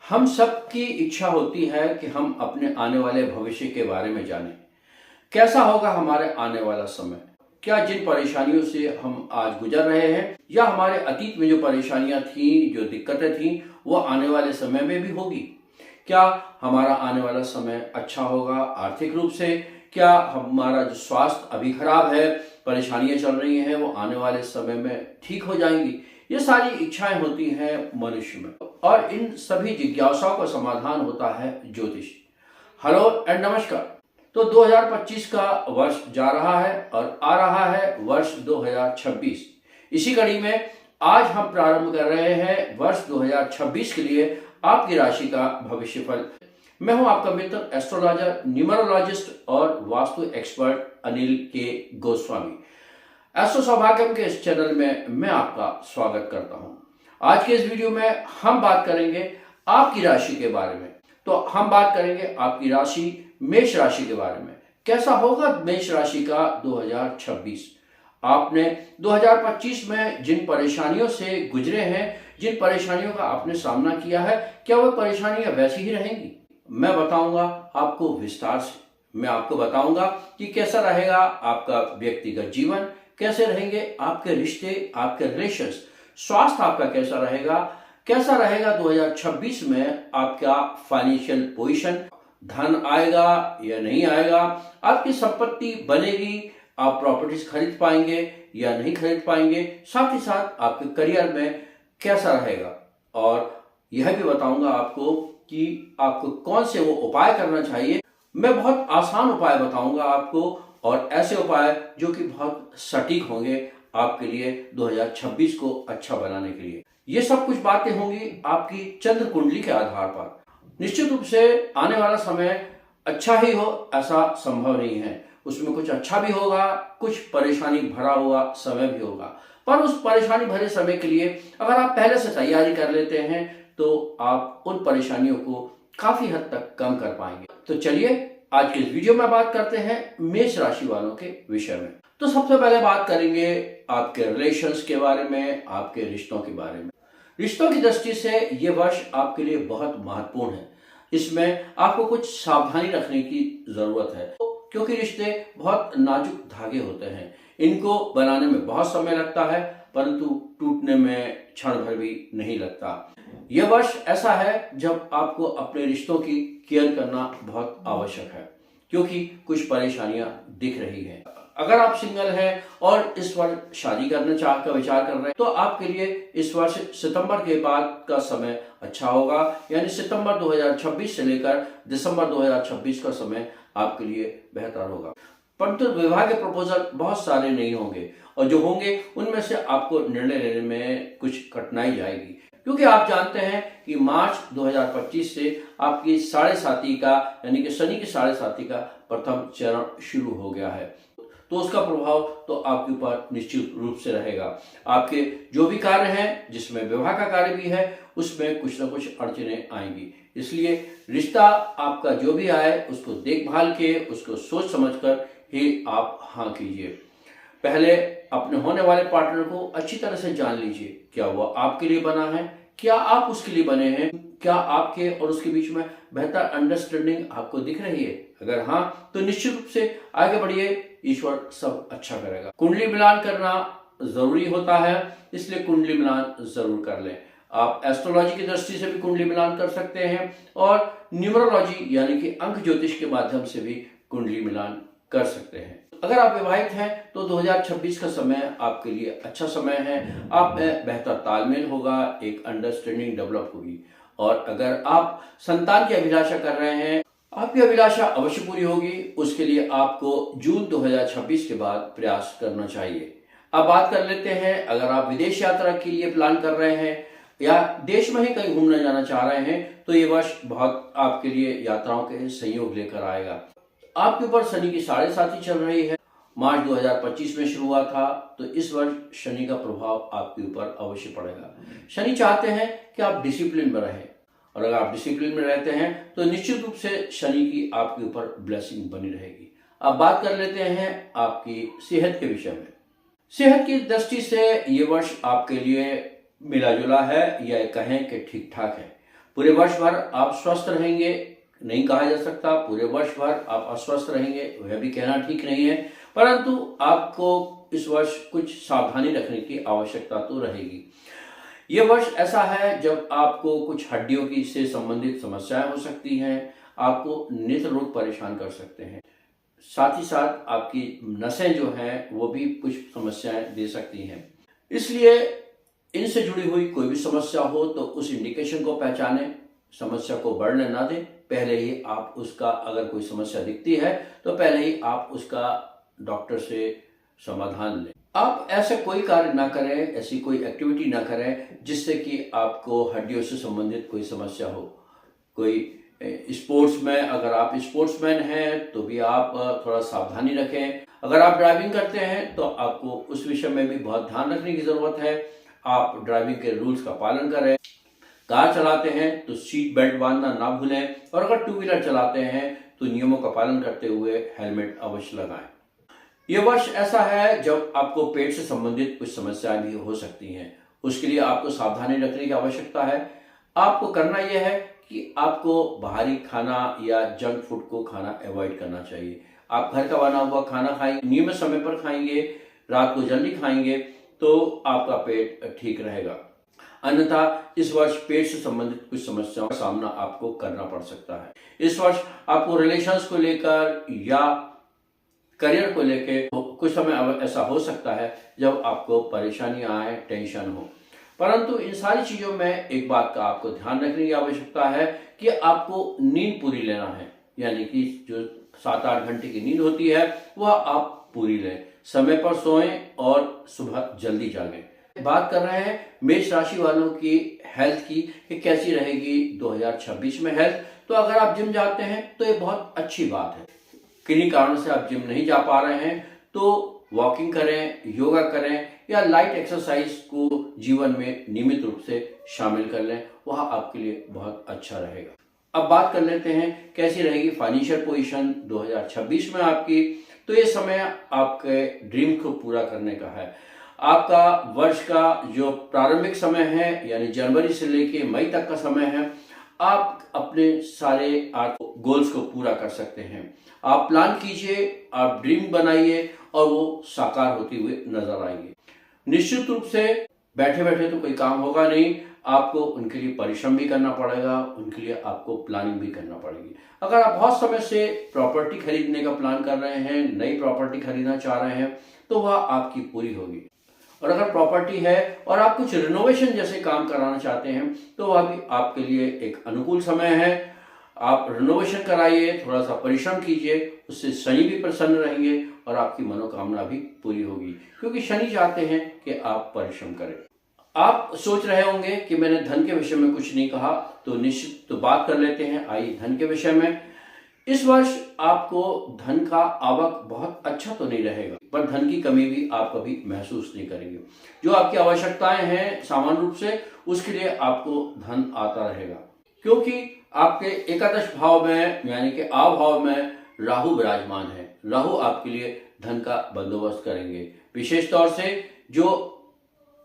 हम सबकी इच्छा होती है कि हम अपने आने वाले भविष्य के बारे में जानें। कैसा होगा हमारे आने वाला समय? क्या जिन परेशानियों से हम आज गुजर रहे हैं या हमारे अतीत में जो परेशानियां थी, जो दिक्कतें थी, वो आने वाले समय में भी होगी? क्या हमारा आने वाला समय अच्छा होगा आर्थिक रूप से? क्या हमारा जो स्वास्थ्य अभी खराब है, परेशानियां चल रही हैं, वो आने वाले समय में ठीक हो जाएंगी? ये सारी इच्छाएं होती हैं मनुष्य में और इन सभी जिज्ञासाओं का समाधान होता है ज्योतिष। हेलो एंड नमस्कार। तो 2025 का वर्ष जा रहा है और आ रहा है वर्ष 2026। इसी कड़ी में आज हम प्रारंभ कर रहे हैं वर्ष 2026 के लिए आपकी राशि का भविष्यफल। मैं हूं आपका मित्र एस्ट्रोलॉजर, न्यूमरोलॉजिस्ट और वास्तु एक्सपर्ट अनिल के गोस्वामी। एस्ट्रो सौभाग्यम के इस चैनल में मैं आपका स्वागत करता हूं। आज के इस वीडियो में हम बात करेंगे आपकी राशि के बारे में। तो हम बात करेंगे आपकी राशि मेष राशि के बारे में। कैसा होगा मेष राशि का 2026? आपने 2025 में जिन परेशानियों से गुजरे हैं, जिन परेशानियों का आपने सामना किया है, क्या वह परेशानियां वैसी ही रहेंगी? मैं बताऊंगा आपको विस्तार से। मैं आपको बताऊंगा कि कैसा रहेगा आपका व्यक्तिगत जीवन, कैसे रहेंगे आपके रिश्ते, आपके रिलेशंस, स्वास्थ्य आपका कैसा रहेगा 2026 में आपका फाइनेंशियल पोजीशन, धन आएगा या नहीं आएगा, आपकी संपत्ति बनेगी, आप प्रॉपर्टीज खरीद पाएंगे या नहीं खरीद पाएंगे, साथ ही साथ आपके करियर में कैसा रहेगा। और यह भी बताऊंगा आपको कि आपको कौन से वो उपाय करना चाहिए। मैं बहुत आसान उपाय बताऊंगा आपको और ऐसे उपाय जो कि बहुत सटीक होंगे आपके लिए 2026 को अच्छा बनाने के लिए। ये सब कुछ बातें होंगी आपकी चंद्र कुंडली के आधार पर। निश्चित रूप से आने वाला समय अच्छा ही हो ऐसा संभव नहीं है। उसमें कुछ अच्छा भी होगा, कुछ परेशानी भरा हुआ समय भी होगा। पर उस परेशानी भरे समय के लिए अगर आप पहले से तैयारी कर लेते हैं तो आप उन परेशानियों को काफी हद तक कम कर पाएंगे। तो चलिए आज के इस वीडियो में बात करते हैं मेष राशि वालों के विषय में। तो सबसे पहले बात करेंगे आपके रिलेशंस के बारे में, आपके रिश्तों के बारे में। रिश्तों की दृष्टि से ये वर्ष आपके लिए बहुत महत्वपूर्ण है। इसमें आपको कुछ सावधानी रखने की जरूरत है क्योंकि रिश्ते बहुत नाजुक धागे होते हैं। इनको बनाने में बहुत समय लगता है परंतु टूटने में क्षण भर भी नहीं लगता। यह वर्ष ऐसा है जब आपको अपने रिश्तों की केयर करना बहुत आवश्यक है क्योंकि कुछ परेशानियां दिख रही हैं। अगर आप सिंगल हैं और इस वर्ष शादी करने का विचार कर रहे हैं तो आपके लिए इस वर्ष सितंबर के बाद का समय अच्छा होगा। यानी सितंबर 2026 से लेकर दिसंबर 2026 का समय आपके लिए बेहतर होगा। परंतु विवाह के प्रपोजल बहुत सारे नहीं होंगे और जो होंगे उनमें से आपको निर्णय लेने में कुछ कठिनाई जाएगी क्योंकि आप जानते हैं कि मार्च 2025 से आपकी साढ़े साथी का यानी कि शनि की साढ़े साथी का प्रथम चरण शुरू हो गया है। तो उसका प्रभाव तो आपके ऊपर निश्चित रूप से रहेगा। आपके जो भी कार्य हैं, जिसमें विवाह का कार्य भी है, उसमें कुछ ना कुछ अड़चने आएंगी। इसलिए रिश्ता आपका जो भी आए उसको देखभाल के, उसको सोच समझकर ही आप हाँ कीजिए। पहले अपने होने वाले पार्टनर को अच्छी तरह से जान लीजिए। क्या वो आपके लिए बना है? क्या आप उसके लिए बने हैं? क्या आपके और उसके बीच में बेहतर अंडरस्टैंडिंग आपको दिख रही है? अगर हाँ तो निश्चित रूप से आगे बढ़िए, ईश्वर सब अच्छा करेगा। कुंडली मिलान करना जरूरी होता है, इसलिए कुंडली मिलान जरूर कर लें। आप एस्ट्रोलॉजी की दृष्टि से भी कुंडली मिलान कर सकते हैं और न्यूमरोलॉजी यानी कि अंक ज्योतिष के माध्यम से भी कुंडली मिलान कर सकते हैं। अगर आप विवाहित हैं तो 2026 का समय आपके लिए अच्छा समय है। आप में बेहतर तालमेल होगा, एक अंडरस्टैंडिंग डेवलप होगी। और अगर आप संतान की अभिलाषा कर रहे हैं, आपकी अभिलाषा अवश्य पूरी होगी। उसके लिए आपको जून 2026 के बाद प्रयास करना चाहिए। अब बात कर लेते हैं, अगर आप विदेश यात्रा के लिए प्लान कर रहे हैं या देश में ही कहीं घूमने जाना चाह रहे हैं तो ये वर्ष बहुत आपके लिए यात्राओं के संयोग लेकर आएगा। आपके ऊपर शनि की साढ़े साथी चल रही है। मार्च 2025 में शुरू हुआ था तो इस वर्ष शनि का प्रभाव आपके ऊपर अवश्य पड़ेगा। शनि चाहते हैं कि आप डिसिप्लिन में रहें और अगर आप डिसिप्लिन में रहते हैं तो निश्चित रूप से शनि की आपके ऊपर ब्लेसिंग बनी रहेगी। अब बात कर लेते हैं आपकी सेहत के विषय में। सेहत की दृष्टि से ये वर्ष आपके लिए मिला जुला है या कहें कि ठीक ठाक है। पूरे वर्ष भर आप स्वस्थ रहेंगे नहीं कहा जा सकता, पूरे वर्ष भर आप अस्वस्थ रहेंगे वह भी कहना ठीक नहीं है, परंतु आपको इस वर्ष कुछ सावधानी रखने की आवश्यकता तो रहेगी। ये वर्ष ऐसा है जब आपको कुछ हड्डियों की से संबंधित समस्याएं हो सकती हैं, आपको नेत्र रोग परेशान कर सकते हैं, साथ ही साथ आपकी नसें जो हैं वो भी कुछ समस्याएं दे सकती हैं। इसलिए इनसे जुड़ी हुई कोई भी समस्या हो तो उस इंडिकेशन को पहचानें, समस्या को बढ़ने ना दें, पहले ही आप उसका अगर कोई समस्या दिखती है तो पहले ही आप उसका डॉक्टर से समाधान लें। आप ऐसे कोई कार्य ना करें, ऐसी कोई एक्टिविटी ना करें जिससे कि आपको हड्डियों से संबंधित कोई समस्या हो। कोई स्पोर्ट्स में, अगर आप स्पोर्ट्समैन हैं तो भी आप थोड़ा सावधानी रखें। अगर आप ड्राइविंग करते हैं तो आपको उस विषय में भी बहुत ध्यान रखने की ज़रूरत है। आप ड्राइविंग के रूल्स का पालन करें। कार चलाते हैं तो सीट बेल्ट बांधना ना भूलें, और अगर टू व्हीलर चलाते हैं तो नियमों का पालन करते हुए हेलमेट अवश्य लगाएं। ये वर्ष ऐसा है जब आपको पेट से संबंधित कुछ समस्याएं भी हो सकती हैं, उसके लिए आपको सावधानी रखने की आवश्यकता है। आपको करना यह है कि आपको बाहरी खाना या जंक फूड को खाना अवॉइड करना चाहिए। आप घर का बना हुआ खाना खाएंगे, नियमित समय पर खाएंगे, रात को जल्दी खाएंगे तो आपका पेट ठीक रहेगा। अन्यथा इस वर्ष पेट से संबंधित कुछ समस्याओं का सामना आपको करना पड़ सकता है। इस वर्ष आपको रिलेशंस को लेकर या करियर को लेकर कुछ समय ऐसा हो सकता है जब आपको परेशानियां आए, टेंशन हो, परंतु इन सारी चीजों में एक बात का आपको ध्यान रखने की आवश्यकता है कि आपको नींद पूरी लेना है, यानी कि जो 7-8 घंटे की नींद होती है वह आप पूरी लें, समय पर सोएं और सुबह जल्दी जागें। बात कर रहे हैं मेष राशि वालों की हेल्थ की कि कैसी रहेगी 2026 में हेल्थ। तो अगर आप जिम जाते हैं तो ये बहुत अच्छी बात है। किन्हीं कारणों से आप जिम नहीं जा पा रहे हैं तो वॉकिंग करें, योगा करें या लाइट एक्सरसाइज को जीवन में नियमित रूप से शामिल कर लें, वह आपके लिए बहुत अच्छा रहेगा। अब बात कर लेते हैं कैसी रहेगी फाइनेंशियल पोजीशन 2026 में आपकी। तो ये समय आपके ड्रीम को पूरा करने का है। आपका वर्ष का जो प्रारंभिक समय है यानी जनवरी से लेके मई तक का समय है, आप अपने सारे गोल्स को पूरा कर सकते हैं। आप प्लान कीजिए, आप ड्रीम बनाइए और वो साकार होते हुए नजर आएंगे। निश्चित रूप से बैठे बैठे तो कोई काम होगा नहीं, आपको उनके लिए परिश्रम भी करना पड़ेगा, उनके लिए आपको प्लानिंग भी करना पड़ेगी। अगर आप बहुत समय से प्रॉपर्टी खरीदने का प्लान कर रहे हैं, नई प्रॉपर्टी खरीदना चाह रहे हैं तो वह आपकी पूरी होगी। और अगर प्रॉपर्टी है और आप कुछ रिनोवेशन जैसे काम कराना चाहते हैं तो वह भी आपके लिए एक अनुकूल समय है। आप रिनोवेशन कराइए, थोड़ा सा परिश्रम कीजिए, उससे शनि भी प्रसन्न रहेंगे और आपकी मनोकामना भी पूरी होगी, क्योंकि शनि चाहते हैं कि आप परिश्रम करें। आप सोच रहे होंगे कि मैंने धन के विषय में कुछ नहीं कहा, तो निश्चित तो बात कर लेते हैं। आइए धन के विषय में। इस वर्ष आपको धन का आवक बहुत अच्छा तो नहीं रहेगा, पर धन की कमी भी आप कभी महसूस नहीं करेंगे। जो आपकी आवश्यकताएं हैं सामान्य रूप से, उसके लिए आपको धन आता रहेगा, क्योंकि आपके एकादश भाव में यानी कि आ भाव में राहु विराजमान है। राहु आपके लिए धन का बंदोबस्त करेंगे। विशेष तौर से जो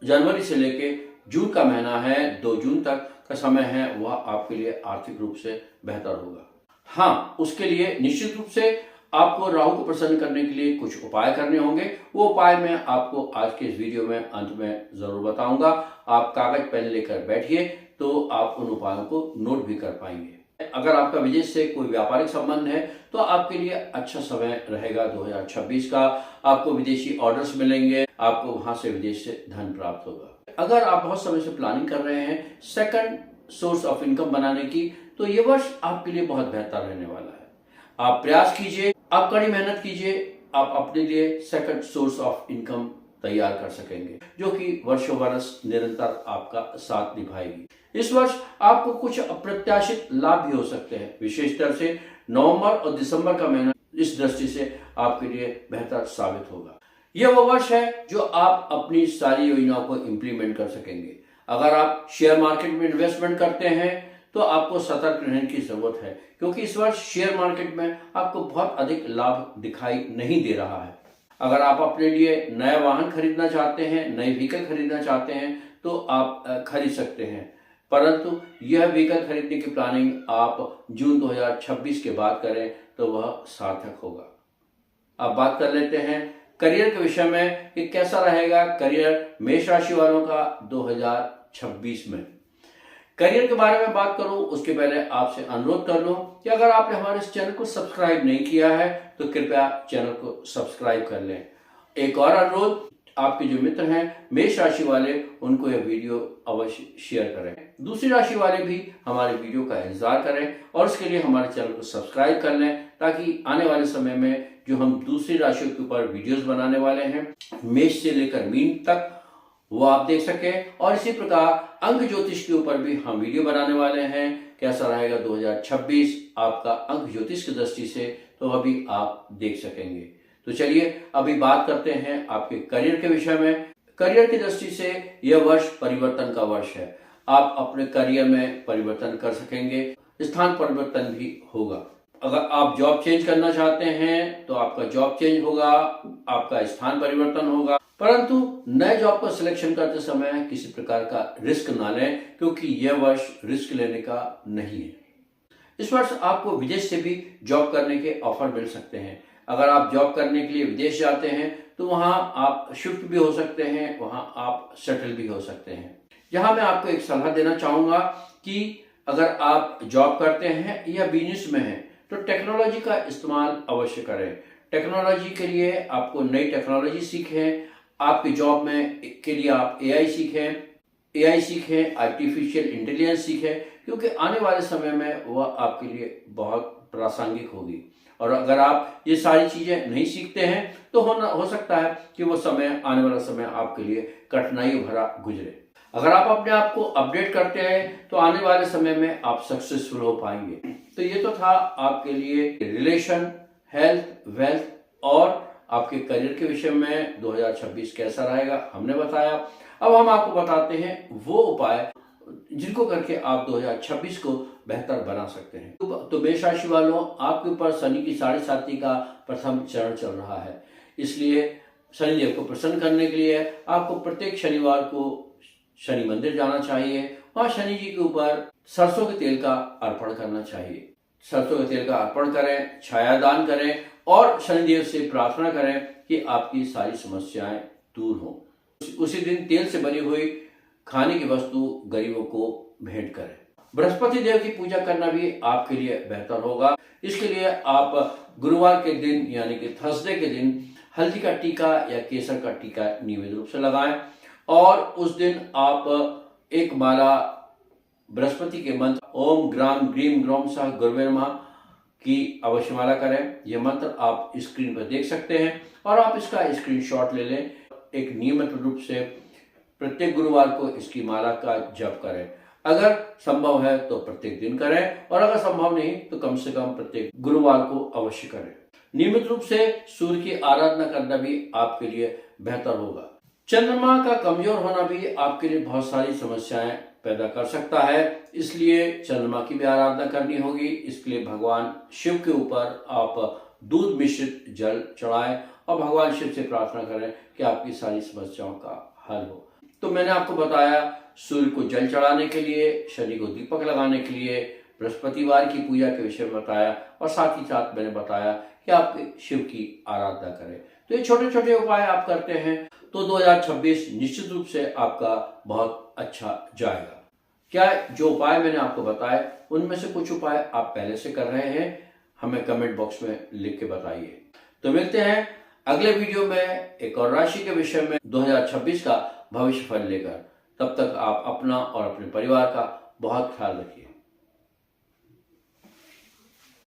जनवरी से लेके जून का महीना है, 2 जून तक का समय है, वह आपके लिए आर्थिक रूप से बेहतर होगा। हाँ, उसके लिए निश्चित रूप से आपको राहु को प्रसन्न करने के लिए कुछ उपाय करने होंगे। वो उपाय मैं आपको आज के इस वीडियो में अंत में जरूर बताऊंगा। आप कागज पेन लेकर बैठिए तो आप उन उपायों को नोट भी कर पाएंगे। अगर आपका विदेश से कोई व्यापारिक संबंध है तो आपके लिए अच्छा समय रहेगा 2026 का। आपको विदेशी ऑर्डर्स मिलेंगे, आपको वहां से विदेश से धन प्राप्त होगा। अगर आप बहुत समय से प्लानिंग कर रहे हैं सेकंड सोर्स ऑफ इनकम बनाने की, तो ये वर्ष आपके लिए बहुत बेहतर रहने वाला है। आप प्रयास कीजिए, आप कड़ी मेहनत कीजिए, आप अपने लिए सेकंड सोर्स ऑफ इनकम तैयार कर सकेंगे, जो कि वर्षों वर्ष निरंतर आपका साथ निभाएगी। इस वर्ष आपको कुछ अप्रत्याशित लाभ भी हो सकते हैं। विशेषतर से नवंबर और दिसंबर का महीना इस दृष्टि से आपके लिए बेहतर साबित होगा। यह वो वर्ष है जो आप अपनी सारी योजनाओं को इम्प्लीमेंट कर सकेंगे। अगर आप शेयर मार्केट में इन्वेस्टमेंट करते हैं तो आपको सतर्क रहने की जरूरत है, क्योंकि इस वर्ष शेयर मार्केट में आपको बहुत अधिक लाभ दिखाई नहीं दे रहा है। अगर आप अपने लिए नया वाहन खरीदना चाहते हैं, नई व्हीकल खरीदना चाहते हैं तो आप खरीद सकते हैं, परंतु यह व्हीकल खरीदने की प्लानिंग आप जून 2026 के बाद करें तो वह सार्थक होगा। अब बात कर लेते हैं करियर के विषय में कि कैसा रहेगा करियर मेष राशि वालों का 2026 में। करियर के बारे में बात करूं उसके पहले आपसे अनुरोध कर लूं कि अगर आपने हमारे इस चैनल को सब्सक्राइब नहीं किया है तो कृपया चैनल को सब्सक्राइब कर लें। एक और अनुरोध, आपके जो मित्र हैं मेष राशि वाले, उनको यह वीडियो अवश्य शेयर करें। दूसरी राशि वाले भी हमारे वीडियो का इंतजार करें और उसके लिए हमारे चैनल को सब्सक्राइब कर लें, ताकि आने वाले समय में जो हम दूसरी राशियों के ऊपर वीडियोस बनाने वाले हैं मेष से लेकर मीन तक, वो आप देख सकें। और इसी प्रकार अंक ज्योतिष के ऊपर भी हम वीडियो बनाने वाले हैं। कैसा रहेगा 2026 आपका अंक ज्योतिष की दृष्टि से, तो अभी आप देख सकेंगे। तो चलिए अभी बात करते हैं आपके करियर के विषय में। करियर की दृष्टि से यह वर्ष परिवर्तन का वर्ष है। आप अपने करियर में परिवर्तन कर सकेंगे, स्थान परिवर्तन भी होगा। अगर आप जॉब चेंज करना चाहते हैं तो आपका जॉब चेंज होगा, आपका स्थान परिवर्तन होगा। परंतु नए जॉब का सिलेक्शन करते समय किसी प्रकार का रिस्क ना लें, क्योंकि यह वर्ष रिस्क लेने का नहीं है। इस वर्ष आपको विदेश से भी जॉब करने के ऑफर मिल सकते हैं। अगर आप जॉब करने के लिए विदेश जाते हैं तो वहां आप शिफ्ट भी हो सकते हैं, वहां आप सेटल भी हो सकते हैं। यहाँ मैं आपको एक सलाह देना चाहूंगा कि अगर आप जॉब करते हैं या बिजनेस में हैं तो टेक्नोलॉजी का इस्तेमाल अवश्य करें। टेक्नोलॉजी के लिए आपको नई टेक्नोलॉजी सीखें। आपकी जॉब में के लिए आप एआई सीखें, आर्टिफिशियल इंटेलिजेंस सीखें, क्योंकि आने वाले समय में वह आपके लिए बहुत प्रासंगिक होगी। और अगर आप ये सारी चीजें नहीं सीखते हैं तो हो सकता है कि वो आने वाला समय आपके लिए कठिनाई भरा गुजरे। अगर आप अपने आप को अपडेट करते हैं तो आने वाले समय में आप सक्सेसफुल हो पाएंगे। तो ये तो था आपके लिए रिलेशन, हेल्थ, वेल्थ और आपके करियर के विषय में 2026 कैसा रहेगा हमने बताया। अब हम आपको बताते हैं वो उपाय जिनको करके आप 2026 को बेहतर बना सकते हैं। तो मेष राशि वालों, आपके ऊपर शनि की 7.5 का प्रथम चरण चल रहा है, इसलिए शनिदेव को प्रसन्न करने के लिए आपको प्रत्येक शनिवार को शनि मंदिर जाना चाहिए। वहां शनि जी के ऊपर सरसों के तेल का अर्पण करना चाहिए। सरसों के तेल का अर्पण करें, छाया दान करें और शनिदेव से प्रार्थना करें कि आपकी सारी समस्याएं दूर हों। उसी दिन तेल से बनी हुई खाने की वस्तु गरीबों को भेंट करें। बृहस्पति देव की पूजा करना भी आपके लिए बेहतर होगा। इसके लिए आप गुरुवार के दिन यानी कि थर्सडे के दिन हल्दी का टीका या केसर का टीका नियमित रूप से लगाएं और उस दिन आप एक माला बृहस्पति के मंत्र ओम ग्राम ग्रीम ग्रोम सह गुरुवे नमः की अवश्य माला करें। यह मंत्र आप स्क्रीन पर देख सकते हैं और आप इसका स्क्रीनशॉट ले लें। एक नियमित रूप से प्रत्येक गुरुवार को इसकी माला का जप करें। अगर संभव है तो प्रत्येक दिन करें और अगर संभव नहीं तो कम से कम प्रत्येक गुरुवार को अवश्य करें। नियमित रूप से सूर्य की आराधना करना भी आपके लिए बेहतर होगा। चंद्रमा का कमजोर होना भी आपके लिए बहुत सारी समस्याएं पैदा कर सकता है, इसलिए चंद्रमा की भी आराधना करनी होगी। इसके लिए भगवान शिव के ऊपर आप दूध मिश्रित जल चढ़ाएं और भगवान शिव से प्रार्थना करें कि आपकी सारी समस्याओं का हल हो। तो मैंने आपको बताया सूर्य को जल चढ़ाने के लिए, शनि को दीपक लगाने के लिए, बृहस्पतिवार की पूजा के विषय में बताया और साथ ही साथ मैंने बताया कि आप शिव की आराधना करें। तो ये छोटे छोटे उपाय आप करते हैं तो 2026 निश्चित रूप से आपका बहुत अच्छा जाएगा। क्या जो उपाय मैंने आपको बताए उनमें से कुछ उपाय आप पहले से कर रहे हैं? हमें कमेंट बॉक्स में लिख के बताइए। तो मिलते हैं अगले वीडियो में एक और राशि के विषय में 2026 का भविष्य फल लेकर। तब तक आप अपना और अपने परिवार का बहुत ख्याल रखिए।